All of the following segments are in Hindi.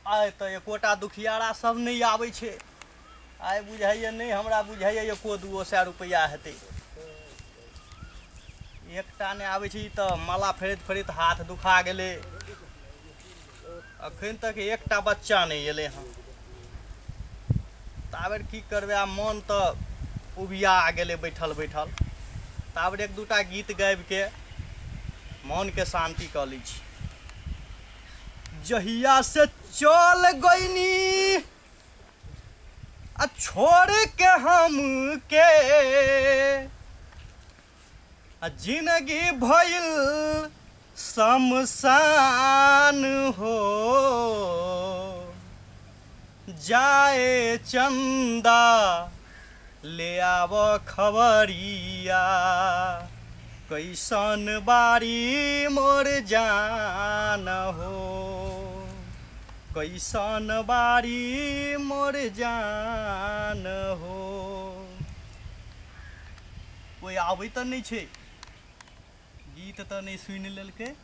आइ तऽ एकोटा दुखियारा सब नहीं आबै छै। आइ बुझाइए नहीं, हमरा बुझाइए एको 200 रुपया हेतै। एकटा नहीं आबै छै तऽ माला फेरैत फेरैत हाथ दुखा गेलै। अखन तक एकटा बच्चा नहीं एलै हँ। ताबे की करबै, आब मन तऽ उबिया गेलै बैठल बैठल। ताबे एक दूटा गीत गाबि के मन के शांति कऽ लै छी। जहिया से चल गइनी आ छोड़ के हम के, जिंदगी भइल शमशान हो। जाए चंदा ले आव खबरिया, कैसन बारी मोर जान हो। कैसन बारी मोर जान हो। कोई आबै तऽ नहीं छै, गीत तऽ नहीं सुनि लेलकै।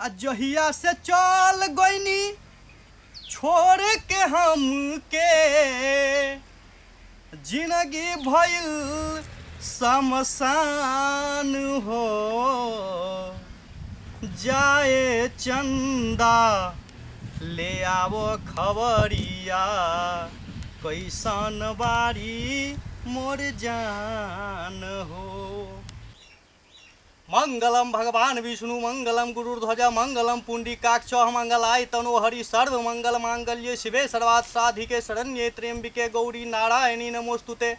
आ जहिया से चल गइनी छोड़ के हम के, जिंदगी भइल शमशान हो। जाए चंदा ले आवो खबरिया, कैसन बारी मोर जान हो। मंगलम भगवान विष्णु मंगलम गुरुध्वज मंगलम पुंडरीकाक्ष मंगलाय तनो हरि सर्व मंगल मांगल्ये शिवे सर्वार्थ साधिके शरण्ये त्र्यंबिके गौरी नारायणी नमोस्तुते।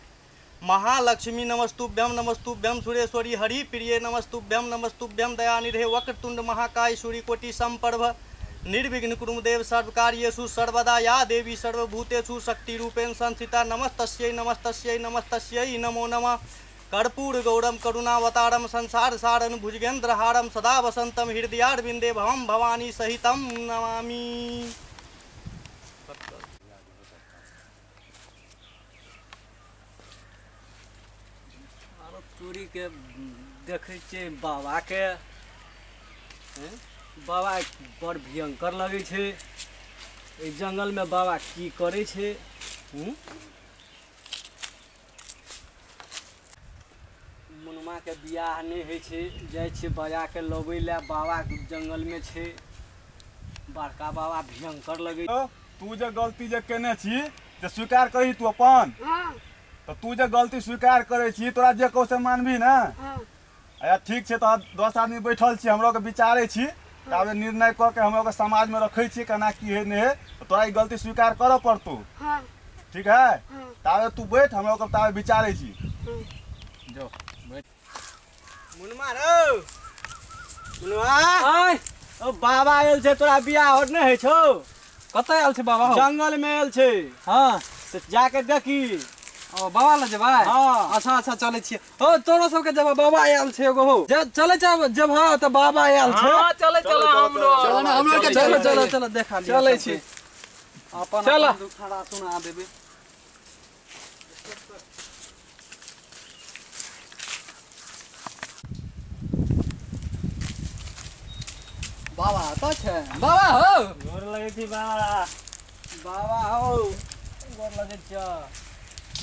महालक्ष्मी नमस्तुभ्यं नमस्तुभ्यं सुरेश्वरी हरि प्रिये नमस्तुभ्यं नमस्तुभ्यं दयानिधे वक्रतुंड महाकाय सूर्यकोटि समप्रभ निर्विघ्न कुरुदेव सर्वकार्येषु सर्वदा या देवी सर्वभूतेषु शक्तिरूपेण संस्थिता। नमस्तस्यै नमस्तस्यै नमस्तस्यै नमो नमः। कर्पूर गौरम करुणावतारम संसार सारं भुजगेंद्रहारम सदा वसंतम हृदयारविंदे भवम भवानी सहितम नमामि। चोरी के देखे छे बाबा के, बाबा बड़ भयंकर लगे छे। ए जंगल में बाबा की करे छे? मुनमा के बियाह नहीं है छे, जाय छे बजा के लबे ला। बाबा जंगल में छे, बड़का बाबा भयंकर लगे। तू जे गलती जे केने छी जे स्वीकार करी तू अपन। तो तू जे गलती स्वीकार करे छी, तोरा जे कहू से मानबी ना। अच्छा ठीक छे, तो 10 आदमी बैठल छी, हमरो के विचारे छी, ताबे निर्णय क के हमरो के समाज में रखे छी केना की है ने है। तो तोरा ई गलती स्वीकार कर पड़तौ। ठीक है, ताबे तू बैठ, हमरो के ताबे विचारे छी। जो बैठ। मुनमा रो मुनमा, आय ओ बाबा आयल छे, तोरा बियाह और नहीं है छो? कतय आयल छे बाबा? जंगल में आयल छे। हाँ तो जाके देखी। ओ बाबा ल जेबै? हाँ। अच्छा अच्छा चले छियै। हो तोरो सबके जब बाबा आयल छे एगो हो, चले जब हाँ तो बाबा आयल छे। हाँ चले चलो हमरो। चलो ना हमरो के चलो चलो चलो देखा लिया। चले छी। अपन चलो। अपन दुखड़ा सुना देबे। बाबा तो छे। बाबा हो गोर लगे छी बाबा। बाबा हो गोर लगे छ।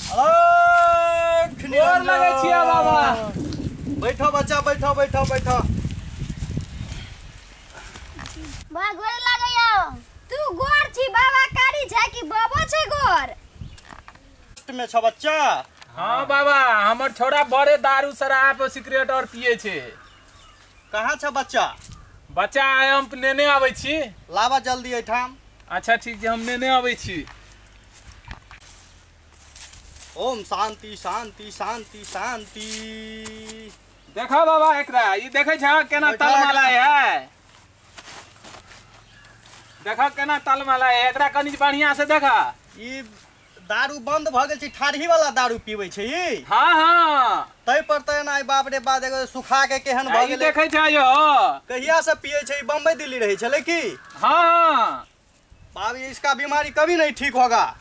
गोर लगे छियै बाबा। बैठो बच्चा, बैठो बैठो बैठो। बा गोर लागैयो। तू गोर छी, बाबा कारी छै कि बाबा छै गोर? में छ बच्चा। हाँ बाबा, हमर छोरा बड़े दारू शराब सिगरेट और पिए छे। कहाँ छ बच्चा? बच्चा हम नेने आबै छी। लावा जल्दी एठाम। अच्छा ठीक है, हम नेने आबै छी। ओम शांति शांति शांति शांति। देखो बाबा एकरा, ई देखे छ केना तलमाला है। देखो केना तलमाला है, एकरा कनी बढ़िया से देखा। ई दारू बंद भ गेल छै, ठाढ़ी वाला दारू पीबै छै ई। हाँ हाँ तै पर तै ना बाप रे बाप, एगो सुखा के केहन भ ई गेलै। देखे छ यो कहिया से पिए छै? बम्बई दिल्ली रहे छले की? हाँ बाबी इसका बीमारी कभी नहीं ठीक होगा।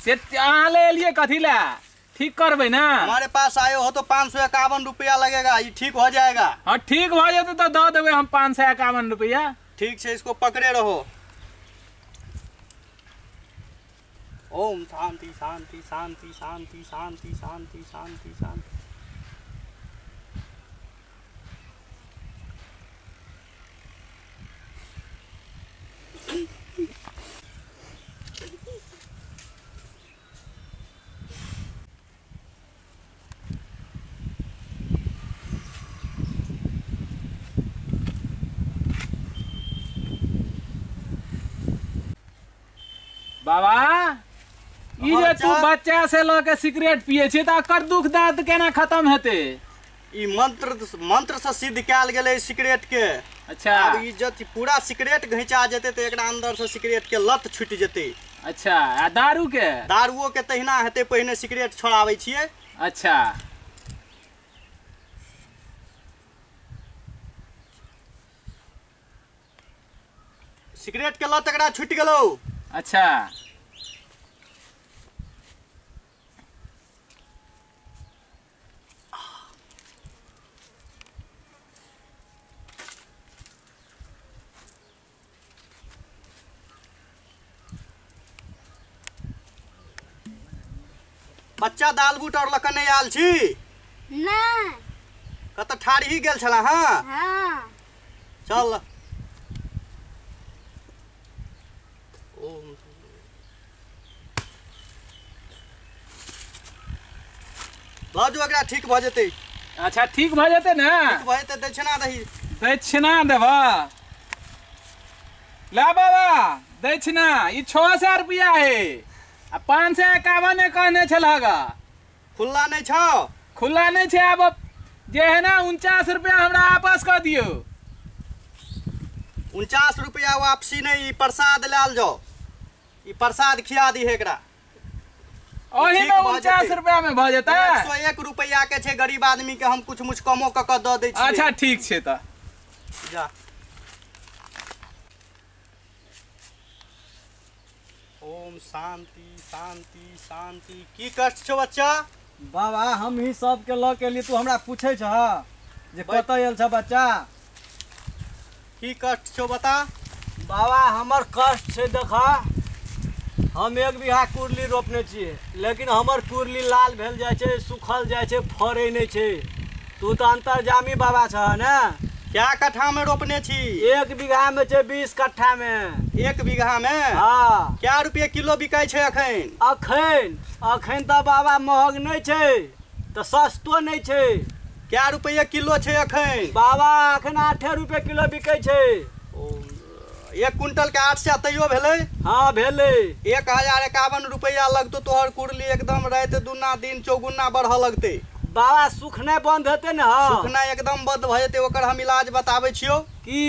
से अहाँ ले एलिए कथी ला? ठीक करबे ना। हमारे पास आए हो तो 551 रुपया लगेगा, ये ठीक हो जाएगा। हाँ ठीक हो जाते तो दे देवे हम 551 रुपया। ठीक है, इसको पकड़े रहो। ओम शांति शांति शांति शांति शांति शांति शांति शांति। बाबा ई जे तू बच्चा से लोग सिगरेट पिए छी त एकर दुख दर्द केना खत्म हेते? ई मंत्र से सिद्ध कैल गेलै सिगरेट के। अच्छा अब ई जब पूरा सिगरेट घिंचा जेते तो एकरा अंदर से सिगरेट के लत छूट जेते। अच्छा आ दारू के? दारुओ के तहिना हेते, पहिने सिगरेट छोड़ाबै छियै। अच्छा सिगरेट के लत एकरा छूट गेलौ। अच्छा बच्चा दाल बूट और लकन नहीं आयल छी? नहीं। कत ठाड़ ही गेल छला? हाँ हाँ। चल। ओम बाजू एकरा ठीक भ जेतै। अच्छा ठीक भ जेतै ना? ठीक भ जेतै, दक्षिणा दही। दक्षिणा देबा? ला बाबा दक्षिणा ई 600 रुपया है आ 551 कहने छलहगा। खुल्ला नहीं छौ? खुला नहीं छे। अब जे है ना 49 रुपया हमरा वापस कर दियो। 49 रुपया वापसी नहीं, ई प्रसाद लाल जाओ। ई प्रसाद खिया दी है एकरा। ओही में 49 रुपया में भ जेता। 101 रुपया के छे, गरीब आदमी के हम कुछ मुछ कमो क द दै छी। अच्छा ठीक छे त जा। ओम शांति शांति शांति। की कष्ट छौ बच्चा? बाबा हम ही सब के ल के लिए तू हमरा पूछे छ जे कत आयल छ बच्चा? की कष्ट छौ बता। बाबा हमर कष्ट छै, देखा हम 1 बीघा कुरली रोपने छियै, लेकिन हमर कुरली लाल भेल जाइ छै, सुखल जाइ छै, फरे नहीं छै। तू तो अंतर्जामी बाबा छ ना? क्या कट्ठा में रोपने छी? 1 बीघा में छै, 20 कट्ठा में। 1 बीघा में? हाँ। क्या रुपये किलो बिकाई छै अखन? अखन तो बाबा महग नहीं छै, तो सस्तो नहीं छै। क्या रुपये किलो छै अखन? बाबा अखन 8 रुपये किलो बिकै छै। 1 कुंटल के 800 तैयो भेलै? हाँ भेलै। 1051 रुपया लगतो तोहर कुरली एकदम रात दुना दिन चौगुना बढ़ लगते। बाबा सुखनाइ बंद हेतै ने? सुखना एकदम बंद भ जेतै, ओकर हम इलाज बताबै छियो की।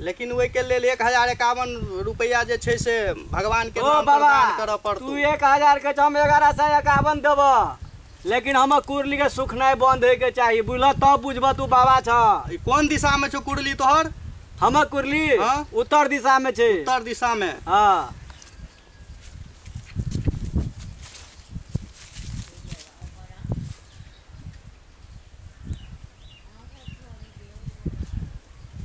लेकिन ओइ के लेल 1051 रुपया जे छै से भगवान के ओ नाम पर बाबा दान करऽ पड़तौ। तू 1000 के हम 1151 देब, लेकिन हमर कुरली के सुखनाइ बंद होय के चाहिए, बुझल? तब बुझब तू बाबा छ। ई कोन दिशा में छौ कुरली तोहर? हमर कुरली हाँ? उत्तर दिशा में छै। उत्तर दिशा में? हाँ।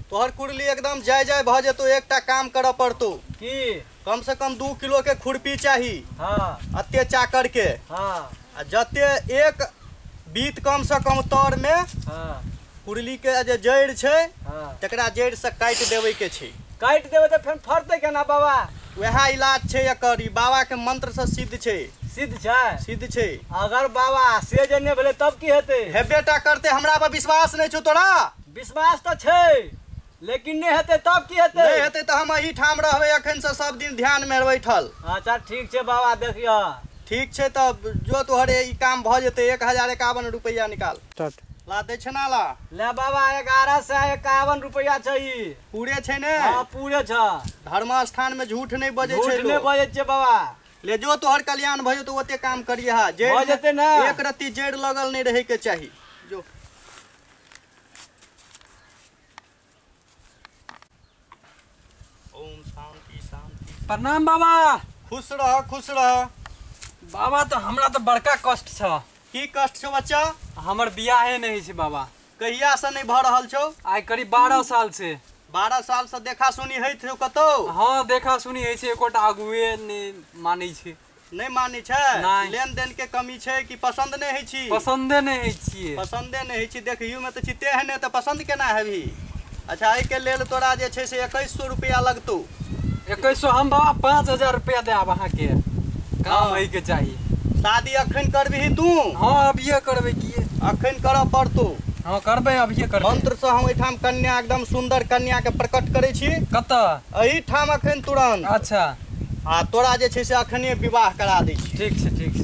तोहर कुरली एकदम जय जय भ जेतो। एकटा काम करऽ पड़तौ की? कम से कम 2 किलो के खुरपी चाही। हाँ अत्ते चाकर के। हाँ आ जते एक बीत कम से कम तौर में हाँ कुरली के जे जड़ छै हाँ। तकरा जड़ से काट देवे के छै। काट देबै तो फिर फरतै केना बाबा? वह इलाज छै एकर। ई बाबा के मंत्र से सिद्ध छै। सिद्ध छै? सिद्ध छै। अगर बाबा से जे नहीं भेलै तब की हेतै? हेबेटा करते। हमरा पर विश्वास नहीं छौ तोरा? विश्वास तो छै, लेकिन नहीं हेतै तब की हेतै? नहीं हेतै तो हम एही ठाम रहबै अखन से सब दिन ध्यान में बैठल। अच्छा ठीक छै बाबा, देखियो। ठीक छै तब जो तोहरे ई काम भ जेतै। 1051 रुपया निकाल। ला दक्षिणा ला। ले बाबा 1151 रुपया चाहिए। पूरे छै ने? हाँ पूरे छ। धर्म स्थान में झूठ नहीं बजे छै। झूठ नहीं बजे छै बाबा। ले जो तोहर कल्याण भयो तो ओते काम करिए। हा भ जेतै ना? एक रत्ती जड़ लगल नहीं रहे के चाहिए। जो ओम शांति शांति। प्रणाम बाबा। खुश रह खुश रह। बाबा तो हमरा तो बड़का कष्ट छ। की कष्ट छौ बच्चा? हमर बियाहे नहीं छै बाबा। कहिया से नहीं भ रहल छौ? आइ करीब 12 साल से। 12 साल से देखा सुनी होइत छौ कतौ? हाँ देखा सुनी है छै, एकोटा आगुए नहीं मानै छै। नहीं मानी छै? नहीं। लेन देन के कमी छै कि पसंद नहीं है छी? पसंदे नहीं है छियै। पसंदे नहीं है छी। देखियो में तो छी तेहने तो पसंद केना हेबी? अच्छा एहि के लेल तोरा जे छै से 2100 रुपया लगतौ। 2100 हम बाबा 5000 रुपया देब अहाँ के। काम हाँ। है के चाहिए। शादी अखन करबिही तू? हाँ अभिये करबै की? अखन करऽ पड़तौ। हाँ करबै अभिये करबै। मंत्र से हम एठाम कन्या एकदम सुंदर कन्या के प्रकट करे छी। कतऽ? एही ठाम अखन तुरंत। अच्छा आ तोरा जे छै से अखने विवाह करा दै छी। ठीक छै ठीक छै।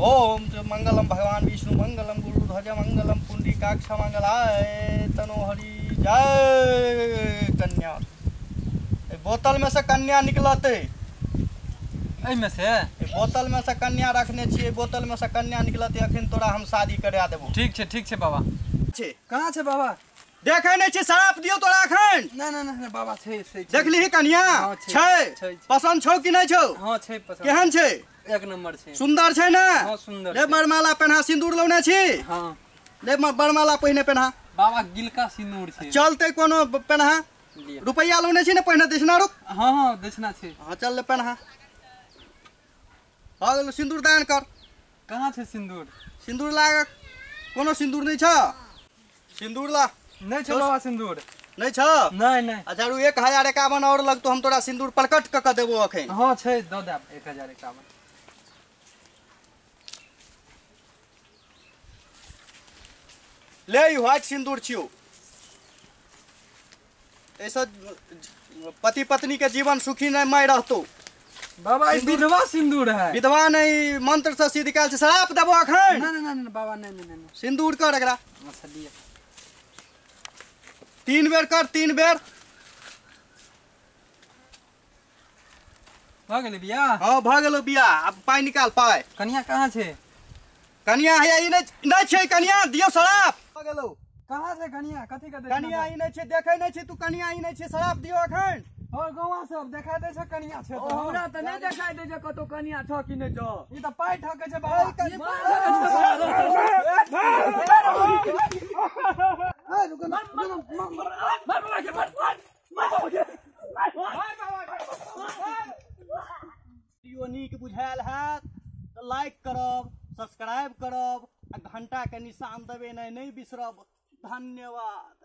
ओम च मंगलम भगवान विष्णु मंगलम गुरु ध्वज मंगलम पुंडरीकाक्ष मंगलाय तनो हरि जय। कन्या ए बोतल में से कन्या निकलते। एहि में से? ए बोतल में से कन्या रखने छिए, बोतल में से कन्या निकलते अखन तोरा हम शादी करा देबो। ठीक छै बाबा। छै कहाँ छै बाबा? देखै नै छी शराब दियौ तोरा अखन? नहीं बाबा छै छै। देखलिही कन्या? हाँ, छै। पसंद छौ कि नहीं छौ? हाँ छै पसंद। केहन छै? एक नंबर छै। सुंदर छै ना? हाँ सुंदर। ले बरमाला पहना, सिंदूर लौने छी? हाँ ले बरमाला पहिने पहना। बाबा गिलका सिनूर छै। चलते कोनो पहना। लिअ। रुपया लौने छी ने पहिने दक्षिणा रुक। हाँ दक्षिणा छै। हाँ चल ले पहना। हो गेल सिंदूर दान कर। कहाँ छै सिंदूर? सिंदूर लाग। कोनो सिंदूर नहीं छ? सिंदूर ला। नहीं छै बाबा सिंदूर। नहीं छ? नहीं। अच्छा रु 1051 और लगतो, हम तोरा सिंदूर प्रकट क के देबो अखन। हाँ छै दऽ देब 1051। ले ई व्हाइट सिंदूर छियो। ऐसा पति पत्नी के जीवन सुखी नहीं मैं रहतो। बाबा ई विधवा सिंदूर है। विधवा नहीं, मंत्र से सिद्ध काल से शराब देबो अखन। नहीं बाबा नहीं। सिंदूर कर एकरा। अच्छा लिअ। 3 बेर कर, 3 बेर। भऽ गेलै बियाह? हाँ भ गेलो बियाह। अब पाई निकाल पाई। कनिया कहाँ छै? कनिया है ई नहीं छै कनिया, दियो शराब। भ गेलो। कहाँ छै कनिया? कथी के कनिया ई नहीं छै, देखै नहीं छै तू कनिया ई नहीं छै, शराब दियो अखन। और गौवा सब देखा दे छै कनिया छै तो। हमरा तऽ नहि देखाइ दै छै कतौ कनिया छ कि नहि छ। ई तऽ पाइ ठकै छै बाबा। वीडियो नीक बुझायल हैत तऽ लाइक करब, सब्सक्राइब करब आ घंटा के निशान दबेनाइ नहीं बिसरब। धन्यवाद।